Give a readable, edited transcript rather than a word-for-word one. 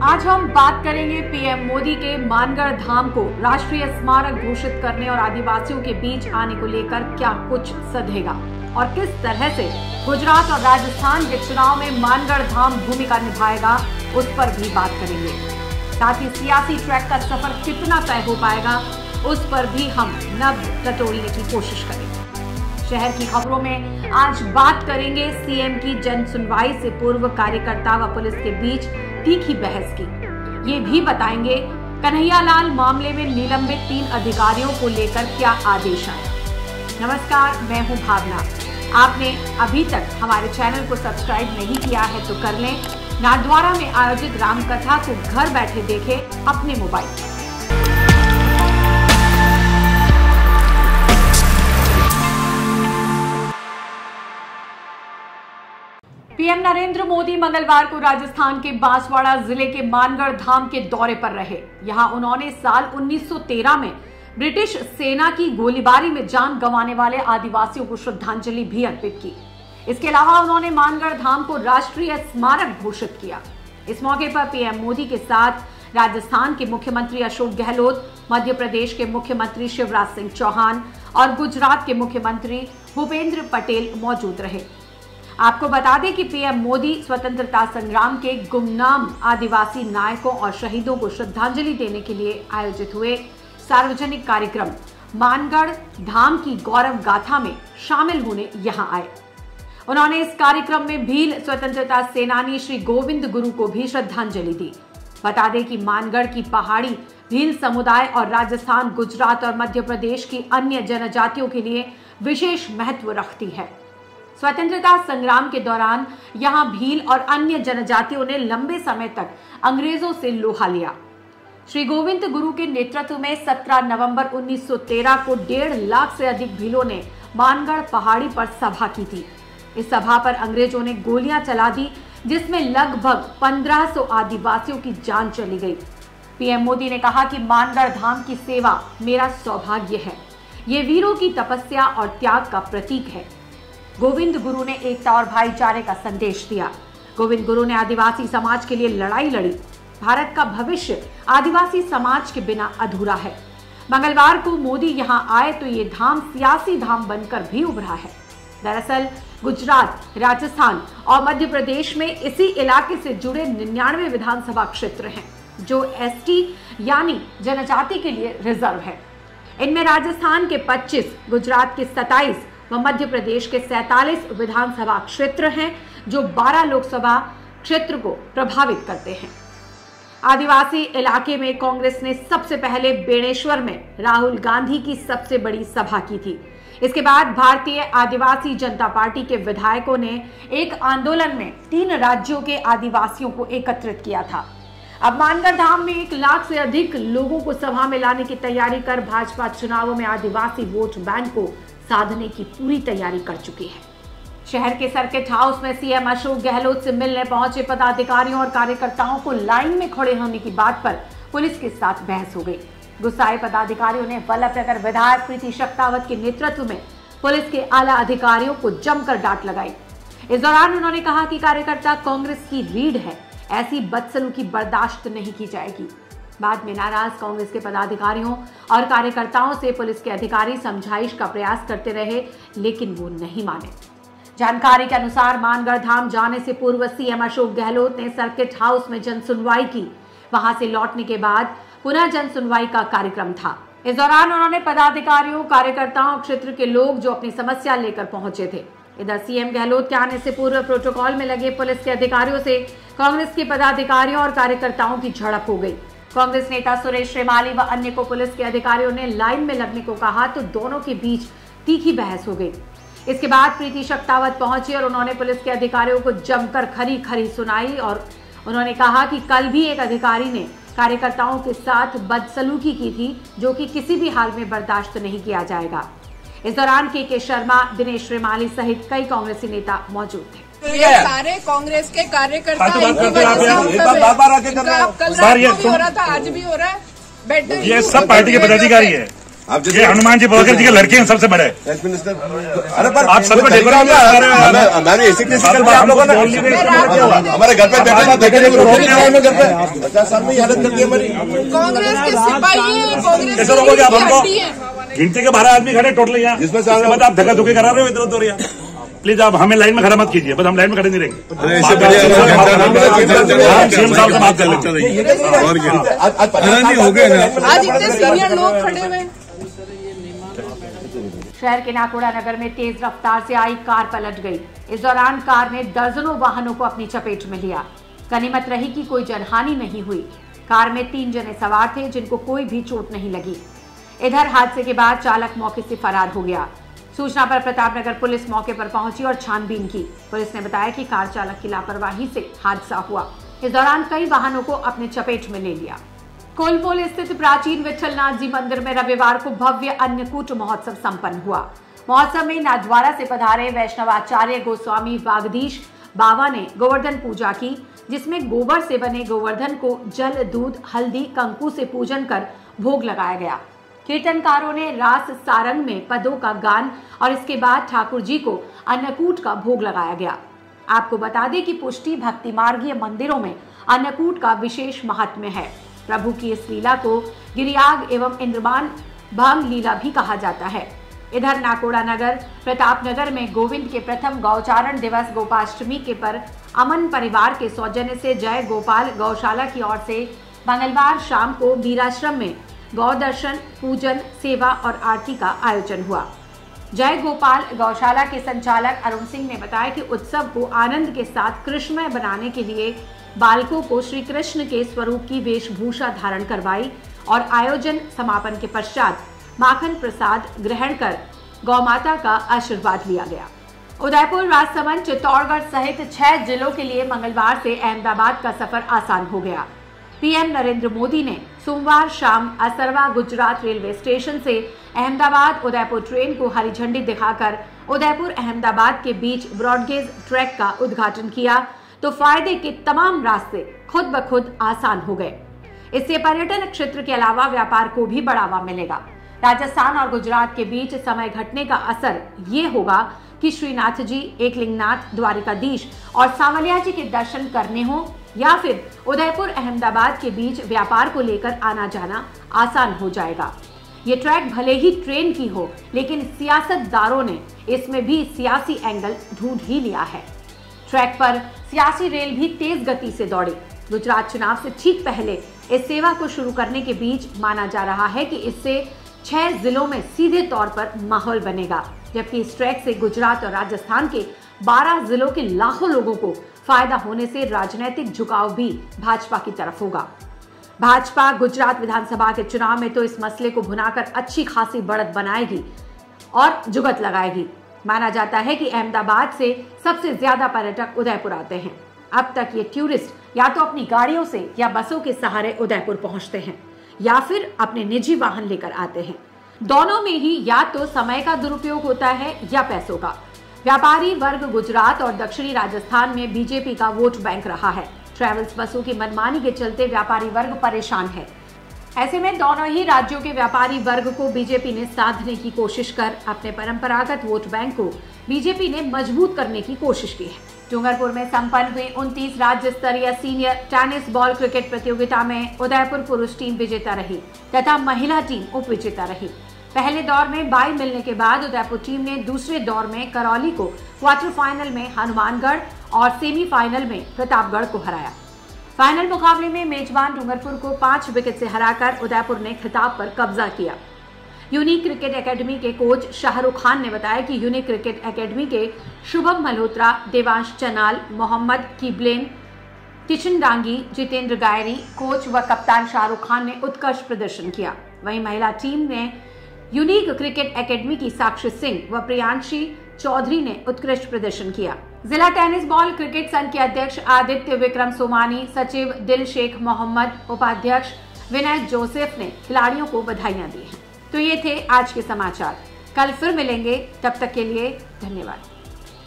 आज हम बात करेंगे पीएम मोदी के मानगढ़ धाम को राष्ट्रीय स्मारक घोषित करने और आदिवासियों के बीच आने को लेकर क्या कुछ सधेगा और किस तरह से गुजरात और राजस्थान के चुनाव में मानगढ़ धाम भूमिका निभाएगा, उस पर भी बात करेंगे। साथ ही सियासी ट्रैक का सफर कितना तय हो पाएगा, उस पर भी हम नब टटोलने की कोशिश करेंगे। शहर की खबरों में आज बात करेंगे सीएम की जन सुनवाई से पूर्व कार्यकर्ता व पुलिस के बीच तीखी बहस की। ये भी बताएंगे कन्हैयालाल मामले में निलंबित 3 अधिकारियों को लेकर क्या आदेश आए। नमस्कार, मैं हूं भावना। आपने अभी तक हमारे चैनल को सब्सक्राइब नहीं किया है तो कर लें। नाथद्वारा में आयोजित रामकथा को घर बैठे देखें अपने मोबाइल पर। पीएम नरेंद्र मोदी मंगलवार को राजस्थान के बांसवाड़ा जिले के मानगढ़ धाम के दौरे पर रहे। यहां उन्होंने साल 1913 में ब्रिटिश सेना की गोलीबारी में जान गंवाने वाले आदिवासियों को श्रद्धांजलि भी अर्पित की। इसके अलावा उन्होंने मानगढ़ धाम को राष्ट्रीय स्मारक घोषित किया। इस मौके पर पीएम मोदी के साथ राजस्थान के मुख्यमंत्री अशोक गहलोत, मध्य प्रदेश के मुख्यमंत्री शिवराज सिंह चौहान और गुजरात के मुख्यमंत्री भूपेंद्र पटेल मौजूद रहे। आपको बता दें कि पीएम मोदी स्वतंत्रता संग्राम के गुमनाम आदिवासी नायकों और शहीदों को श्रद्धांजलि देने के लिए आयोजित हुए सार्वजनिक कार्यक्रम मानगढ़ धाम की गौरव गाथा में शामिल होने यहां आए। उन्होंने इस कार्यक्रम में भील स्वतंत्रता सेनानी श्री गोविंद गुरु को भी श्रद्धांजलि दी। बता दें कि मानगढ़ की पहाड़ी भील समुदाय और राजस्थान, गुजरात और मध्य प्रदेश की अन्य जनजातियों के लिए विशेष महत्व रखती है। स्वतंत्रता संग्राम के दौरान यहां भील और अन्य जनजातियों ने लंबे समय तक अंग्रेजों से लोहा लिया। श्री गोविंद गुरु के नेतृत्व में 17 नवंबर 1913 को 1.5 लाख से अधिक भीलों ने मानगढ़ पहाड़ी पर सभा की थी। इस सभा पर अंग्रेजों ने गोलियां चला दी, जिसमें लगभग 1500 आदिवासियों की जान चली गई। पीएम मोदी ने कहा कि मानगढ़ धाम की सेवा मेरा सौभाग्य है। ये वीरों की तपस्या और त्याग का प्रतीक है। गोविंद गुरु ने एकता और भाईचारे का संदेश दिया। गोविंद गुरु ने आदिवासी समाज के लिए लड़ाई लड़ी। भारत का भविष्य आदिवासी समाज के बिना अधूरा है। मंगलवार को मोदी यहां आए तो ये धाम सियासी धाम बनकर भी उभरा है। दरअसल गुजरात, राजस्थान और मध्य प्रदेश में इसी इलाके से जुड़े 99 विधानसभा क्षेत्र हैं, जो एसटी यानी जनजाति के लिए रिजर्व है। इनमें राजस्थान के 25, गुजरात के 27 व मध्य प्रदेश के 47 विधानसभा क्षेत्र हैं, जो 12 लोकसभा क्षेत्र को प्रभावित करते हैं। आदिवासी इलाके में कांग्रेस ने सबसे पहले बेणेश्वर में राहुल गांधी की सबसे बड़ी सभा की थी। इसके बाद भारतीय आदिवासी जनता पार्टी के विधायकों ने एक आंदोलन में 3 राज्यों के आदिवासियों को एकत्रित किया था। अब मानगढ़ धाम में 1 लाख से अधिक लोगों को सभा में लाने की तैयारी कर भाजपा चुनावों में आदिवासी वोट बैंक को साधने की पूरी तैयारी कर चुकी है। शहर के सर्किट हाउस में सीएम अशोक गहलोत से मिलने पहुंचे पदाधिकारियों और कार्यकर्ताओं को लाइन में खड़े होने की बात पर पुलिस के साथ बहस हो गई। गुस्साए पदाधिकारियों ने वल्लभनगर विधायक प्रीति शक्तावत के नेतृत्व में पुलिस के आला अधिकारियों को जमकर डांट लगाई। इस दौरान उन्होंने कहा कि कार्यकर्ता कांग्रेस की रीढ़ है, ऐसी बदसलूकी बर्दाश्त नहीं की जाएगी। बाद में नाराज कांग्रेस के पदाधिकारियों और कार्यकर्ताओं से पुलिस के अधिकारी समझाइश का प्रयास करते रहे, लेकिन वो नहीं माने। जानकारी के अनुसार मानगढ़ धाम जाने से पूर्व सीएम अशोक गहलोत ने सर्किट हाउस में जन सुनवाई की। वहां से लौटने के बाद पुनः जन सुनवाई का कार्यक्रम था। इस दौरान उन्होंने पदाधिकारियों, कार्यकर्ताओं, क्षेत्र के लोग जो अपनी समस्या लेकर पहुंचे थे। इधर सीएम गहलोत के आने से पूर्व प्रोटोकॉल में लगे पुलिस के अधिकारियों से कांग्रेस के पदाधिकारियों और कार्यकर्ताओं की झड़प हो गई। कांग्रेस नेता सुरेश श्रीमाली व अन्य को पुलिस के अधिकारियों ने लाइन में लगने को कहा तो दोनों के बीच तीखी बहस हो गई। इसके बाद प्रीति शक्तावत पहुंची और उन्होंने पुलिस के अधिकारियों को जमकर खरी सुनाई और उन्होंने कहा कि कल भी एक अधिकारी ने कार्यकर्ताओं के साथ बदसलूकी की थी, जो कि किसी भी हाल में बर्दाश्त नहीं किया जाएगा। इस दौरान के शर्मा, दिनेश श्रीमाली सहित कई कांग्रेसी नेता मौजूद थे। ये सारे कांग्रेस के कार्यकर्ता कल रात को भी हो रहा था, आज भी हो रहा है। ये सब पार्टी के पदाधिकारी है। ये हनुमान जी बगैर जी के लड़के हैं सबसे बड़े हेल्थ मिनिस्टर। अरे पर आप सबको हमारे ऐसी आप लोगों ने हमारे घर पे बैठे घर पे 50 साल में हालत कर दी हमारी। कांग्रेस के सिपाही हैं, कांग्रेस गिनती के 12 आदमी खड़े टोटल यहाँ, जिसमें से आप धक्का धुक्की करा रहे हो इधर उधर यहाँ। प्लीज आप हमें लाइन में खड़ा मत कीजिए, बस हम लाइन में खड़े नहीं रहेंगे। सीएम साहब से बात कर लेंगे। आज इतने सीनियर लोग खड़े हुए। शहर के नाकोड़ा नगर में तेज रफ्तार से आई कार पलट गई। इस दौरान कार ने दर्जनों वाहनों को अपनी चपेट में लिया। गनीमत रही कि कोई जनहानि नहीं हुई। कार में 3 जने सवार थे जिनको कोई भी चोट नहीं लगी। इधर हादसे के बाद चालक मौके से फरार हो गया। सूचना पर प्रतापनगर पुलिस मौके पर पहुंची और छानबीन की। पुलिस ने बताया कि कार चालक की लापरवाही से हादसा हुआ। इस दौरान कई वाहनों को अपने चपेट में ले लिया। कोलपोल स्थित प्राचीन विठलनाथ जी मंदिर में रविवार को भव्य अन्नकूट महोत्सव संपन्न हुआ। महोत्सव में नाथद्वारा से पधारे वैष्णवाचार्य गोस्वामी वागधीश बाबा ने गोवर्धन पूजा की, जिसमें गोबर से बने गोवर्धन को जल, दूध, हल्दी, कंकु से पूजन कर भोग लगाया गया। कीर्तनकारों ने रास सारंग में पदों का गान और इसके बाद ठाकुर जी को अन्नकूट का भोग लगाया गया। आपको बता दें कि पुष्टि भक्ति मार्गीय मंदिरों में अन्नकूट का विशेष महात्म्य है। प्रभु की इस लीला को गिरियाग एवं इंद्रमान भांग लीला भी कहा जाता है। इधर नाकोड़ा नगर प्रतापनगर में गोविंद के प्रथम गौचारण दिवस गोपाष्टमी के पर अमन परिवार के सौजन्य से जय गोपाल गौशाला की ओर से मंगलवार शाम को वीराश्रम में गौ दर्शन, पूजन, सेवा और आरती का आयोजन हुआ। जय गोपाल गौशाला के संचालक अरुण सिंह ने बताया कि उत्सव को आनंद के साथ कृष्णमय बनाने के लिए बालकों को श्री कृष्ण के स्वरूप की वेशभूषा धारण करवाई और आयोजन समापन के पश्चात माखन प्रसाद ग्रहण कर गौमाता का आशीर्वाद लिया गया। उदयपुर, राजसमंद, चित्तौड़गढ़ सहित 6 जिलों के लिए मंगलवार से अहमदाबाद का सफर आसान हो गया। पीएम नरेंद्र मोदी ने सोमवार शाम असरवा गुजरात रेलवे स्टेशन से अहमदाबाद उदयपुर ट्रेन को हरी झंडी दिखाकर उदयपुर अहमदाबाद के बीच ब्रॉडगेज ट्रैक का उद्घाटन किया, तो फायदे के तमाम रास्ते खुद ब खुद आसान हो गए। इससे पर्यटन क्षेत्र के अलावा व्यापार को भी बढ़ावा मिलेगा। राजस्थान और गुजरात के बीच समय घटने का असर ये होगा कि श्रीनाथ जी, एकलिंगनाथ, द्वारिकाधीश और सांवलिया जी के दर्शन करने हो या फिर उदयपुर अहमदाबाद के बीच व्यापार को लेकर आना जाना आसान हो जाएगा। ये ट्रैक भले ही ट्रेन की हो, लेकिन सियासतदारों ने इसमें भी सियासी एंगल ढूंढ ही लिया है। ट्रैक पर सियासी रेल भी तेज गति से दौड़ी। गुजरात चुनाव से ठीक पहले इस सेवा को शुरू करने के बीच माना जा रहा है कि इससे 6 जिलों में सीधे तौर पर माहौल बनेगा, जबकि इस ट्रैक से गुजरात और राजस्थान के 12 जिलों के लाखों लोगों को फायदा होने से राजनीतिक झुकाव भी भाजपा की तरफ होगा। भाजपा गुजरात विधानसभा के चुनाव में तो इस मसले को भुनाकर अच्छी खासी बढ़त बनाएगी और जुगत लगाएगी। माना जाता है कि अहमदाबाद से सबसे ज्यादा पर्यटक उदयपुर आते हैं। अब तक ये टूरिस्ट या तो अपनी गाड़ियों से या बसों के सहारे उदयपुर पहुंचते हैं या फिर अपने निजी वाहन लेकर आते हैं। दोनों में ही या तो समय का दुरुपयोग होता है या पैसों का। व्यापारी वर्ग गुजरात और दक्षिणी राजस्थान में बीजेपी का वोट बैंक रहा है। ट्रैवल्स बसों की मनमानी के चलते व्यापारी वर्ग परेशान है। ऐसे में दोनों ही राज्यों के व्यापारी वर्ग को बीजेपी ने साधने की कोशिश कर अपने परंपरागत वोट बैंक को बीजेपी ने मजबूत करने की कोशिश की है। डूंगरपुर में संपन्न हुई 29 राज्य स्तरीय सीनियर टेनिस बॉल क्रिकेट प्रतियोगिता में उदयपुर पुरुष टीम विजेता रही तथा महिला टीम उप विजेता रही। पहले दौर में बाई मिलने के बाद उदयपुर टीम ने दूसरे दौर में करौली को, क्वार्टर फाइनल में हनुमानगढ़ और सेमीफाइनल में प्रतापगढ़ को हराया। फाइनल मुकाबले में मेजबान डूंगरपुर को 5 विकेट से हराकर उदयपुर ने खिताब पर कब्जा किया। यूनिक क्रिकेट एकेडमी के कोच शाहरुख खान ने बताया कि यूनिक क्रिकेट एकेडमी के शुभम मल्होत्रा, देवांश चनाल, मोहम्मद कीबलेन, किशन डांगी, जितेंद्र गायरी, कोच व कप्तान शाहरुख खान ने उत्कृष्ट प्रदर्शन किया। वहीं महिला टीम ने यूनिक क्रिकेट एकेडमी की साक्षी सिंह व प्रियांशी चौधरी ने उत्कृष्ट प्रदर्शन किया। जिला टेनिस बॉल क्रिकेट संघ के अध्यक्ष आदित्य विक्रम सोमानी, सचिव दिल शेख मोहम्मद, उपाध्यक्ष विनय जोसेफ ने खिलाड़ियों को बधाइयां दी हैं। तो ये थे आज के समाचार। कल फिर मिलेंगे, तब तक के लिए धन्यवाद।